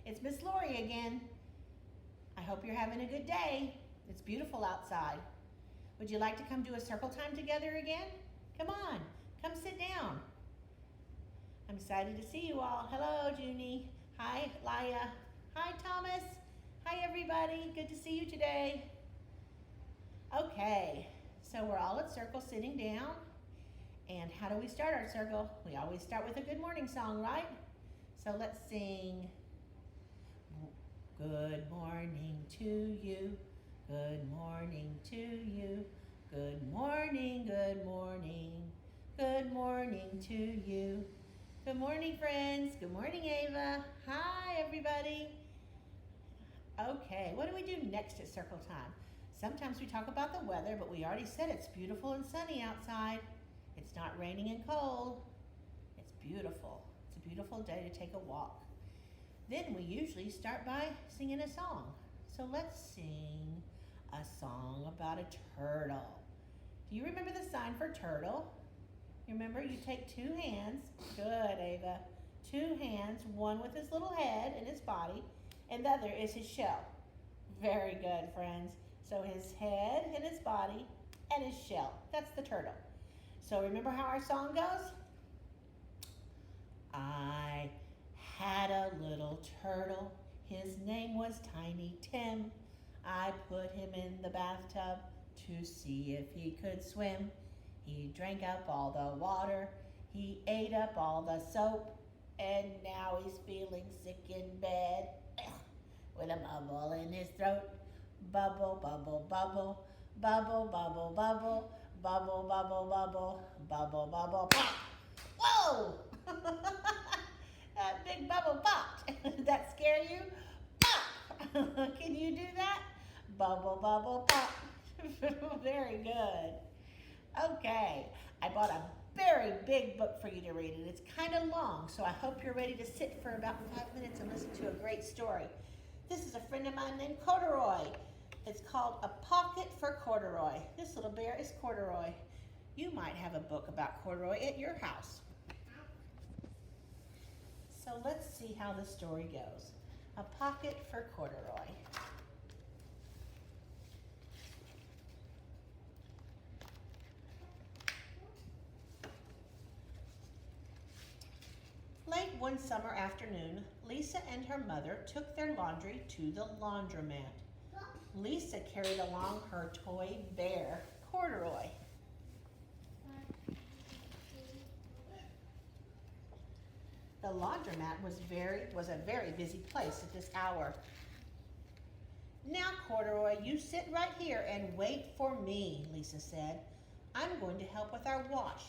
It's Miss Lori again. I hope you're having a good day. It's beautiful outside. Would you like to come do a circle time together again? Come on, come sit down. I'm excited to see you all. Hello, Junie. Hi, Laya. Hi, Thomas. Hi, everybody. Good to see you today. Okay, so we're all at circle sitting down. And how do we start our circle? We always start with a good morning song, right? So let's sing. Good morning to you. Good morning to you. Good morning, good morning. Good morning to you. Good morning, friends. Good morning, Ava. Hi, everybody. Okay, what do we do next at circle time? Sometimes we talk about the weather, but we already said it's beautiful and sunny outside. It's not raining and cold. It's beautiful. It's a beautiful day to take a walk. Then we usually start by singing a song. So let's sing a song about a turtle. Do you remember the sign for turtle? Remember, you take two hands. Good, Ava. Two hands, one with his little head and his body, and the other is his shell. Very good, friends. So his head and his body and his shell. That's the turtle. So remember how our song goes? I had a little turtle. His name was Tiny Tim. I put him in the bathtub to see if he could swim. He drank up all the water. He ate up all the soap. And now he's feeling sick in bed with a bubble in his throat. Bubble, bubble, bubble, bubble, bubble, bubble, bubble, bubble, bubble, bubble, bubble, pop. Whoa! That big bubble popped. Did that scare you? Pop! Can you do that? Bubble, bubble, pop. Very good. Okay, I bought a very big book for you to read, and it's kind of long, so I hope you're ready to sit for about 5 minutes and listen to a great story. This is a friend of mine named Corduroy. It's called A Pocket for Corduroy. This little bear is Corduroy. You might have a book about Corduroy at your house. So let's see how the story goes. A Pocket for Corduroy. Late one summer afternoon, Lisa and her mother took their laundry to the laundromat. Lisa carried along her toy bear, Corduroy. The laundromat was a very busy place at this hour. Now, Corduroy, you sit right here and wait for me, Lisa said. I'm going to help with our wash.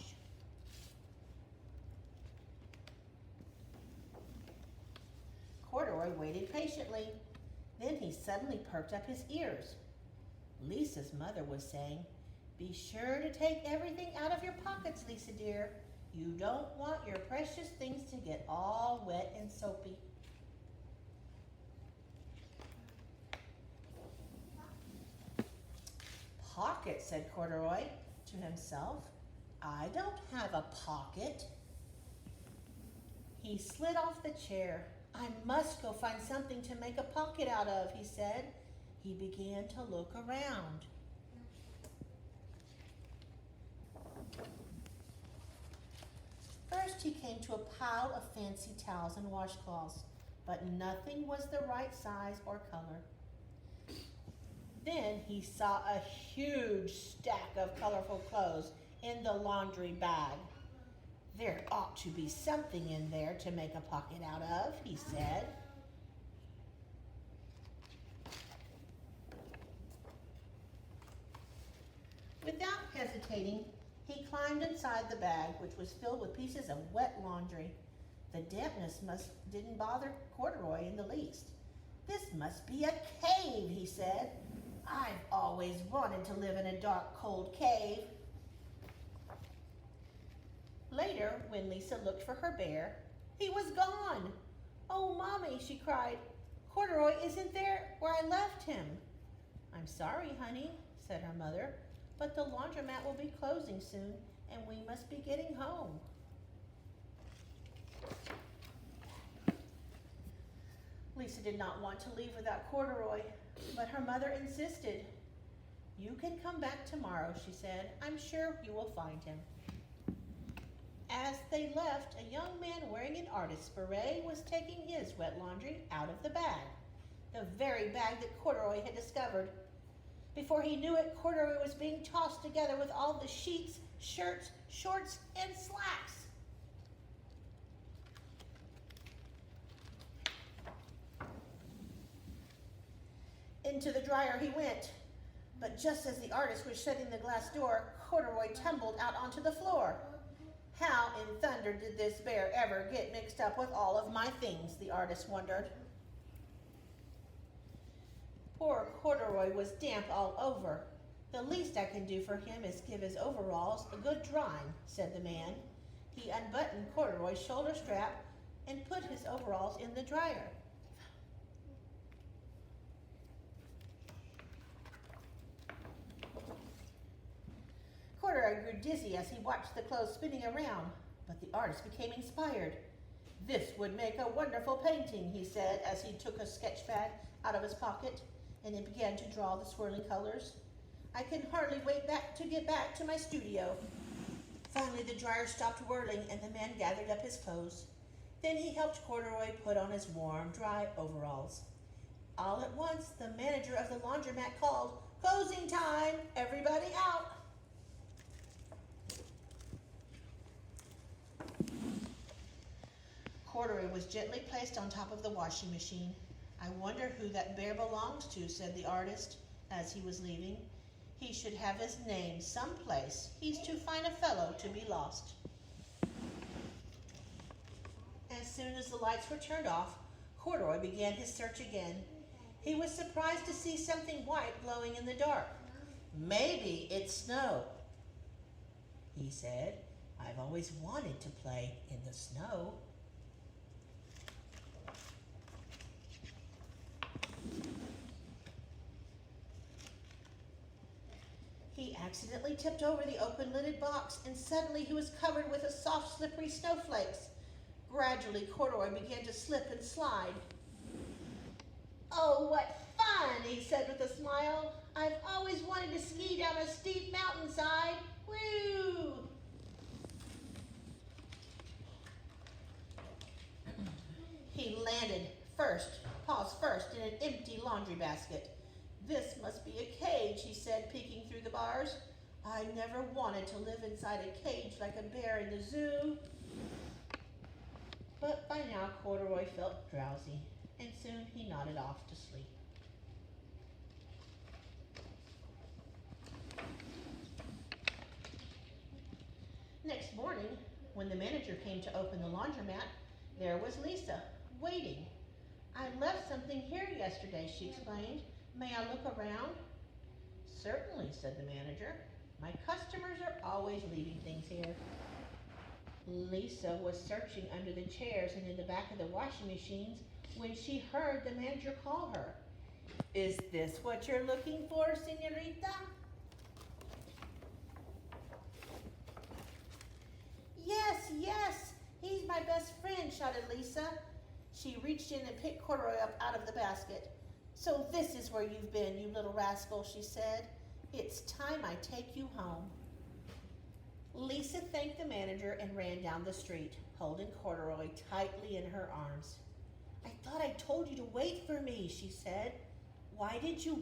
Corduroy waited patiently. Then he suddenly perked up his ears. Lisa's mother was saying, "Be sure to take everything out of your pockets, Lisa dear. You don't want your precious things to get all wet and soapy." "Pocket," said Corduroy to himself. "I don't have a pocket." He slid off the chair. "I must go find something to make a pocket out of," he said. He began to look around. First, he came to a pile of fancy towels and washcloths, but nothing was the right size or color. Then he saw a huge stack of colorful clothes in the laundry bag. "There ought to be something in there to make a pocket out of," he said. Without hesitating, he climbed inside the bag, which was filled with pieces of wet laundry. The dampness didn't bother Corduroy in the least. "This must be a cave," he said. "I've always wanted to live in a dark, cold cave." Later, when Lisa looked for her bear, he was gone. "Oh, Mommy," she cried, "Corduroy isn't there where I left him." "I'm sorry, honey," said her mother, "but the laundromat will be closing soon, and we must be getting home." Lisa Lisa did not want to leave without Corduroy, but her mother insisted. "You can come back tomorrow," she said. "I'm sure you will find him." As they left, a young man wearing an artist's beret was taking his wet laundry out of the bag, the very bag that Corduroy had discovered. Before he knew it, Corduroy was being tossed together with all the sheets, shirts, shorts, and slacks. Into the dryer he went, but just as the artist was shutting the glass door, Corduroy tumbled out onto the floor. "How in thunder did this bear ever get mixed up with all of my things?" the artist wondered. Poor Corduroy was damp all over. "The least I can do for him is give his overalls a good drying," said the man. He unbuttoned Corduroy's shoulder strap and put his overalls in the dryer. Corduroy grew dizzy as he watched the clothes spinning around, but the artist became inspired. "This would make a wonderful painting," he said as he took a sketch pad out of his pocket and then began to draw the swirling colors. "I can hardly wait to get back to my studio." Finally, the dryer stopped whirling and the man gathered up his clothes. Then he helped Corduroy put on his warm, dry overalls. All at once, the manager of the laundromat called, "Closing time! Everybody out!" Corduroy was gently placed on top of the washing machine. "I wonder who that bear belongs to," said the artist as he was leaving. "He should have his name someplace. He's too fine a fellow to be lost." As soon as the lights were turned off, Corduroy began his search again. He was surprised to see something white glowing in the dark. "Maybe it's snow," he said. "I've always wanted to play in the snow." He accidentally tipped over the open-lidded box, and suddenly he was covered with a soft, slippery snowflakes. Gradually, Corduroy began to slip and slide. "Oh, what fun," he said with a smile. "I've always wanted to ski down a steep mountainside. Woo!" He landed paws first, in an empty laundry basket. "This must be a cage," he said, peeking through the bars. "I never wanted to live inside a cage like a bear in the zoo." But by now Corduroy felt drowsy, and soon he nodded off to sleep. Next morning, when the manager came to open the laundromat, there was Lisa, waiting. "I left something here yesterday," she explained. "May I look around?" "Certainly," said the manager. "My customers are always leaving things here." Lisa was searching under the chairs and in the back of the washing machines when she heard the manager call her. "Is this what you're looking for, señorita?" "Yes, yes, he's my best friend," shouted Lisa. She reached in and picked Corduroy up out of the basket. "So this is where you've been, you little rascal," she said. "It's time I take you home." Lisa thanked the manager and ran down the street, holding Corduroy tightly in her arms. "I thought I told you to wait for me," she said. "Why did you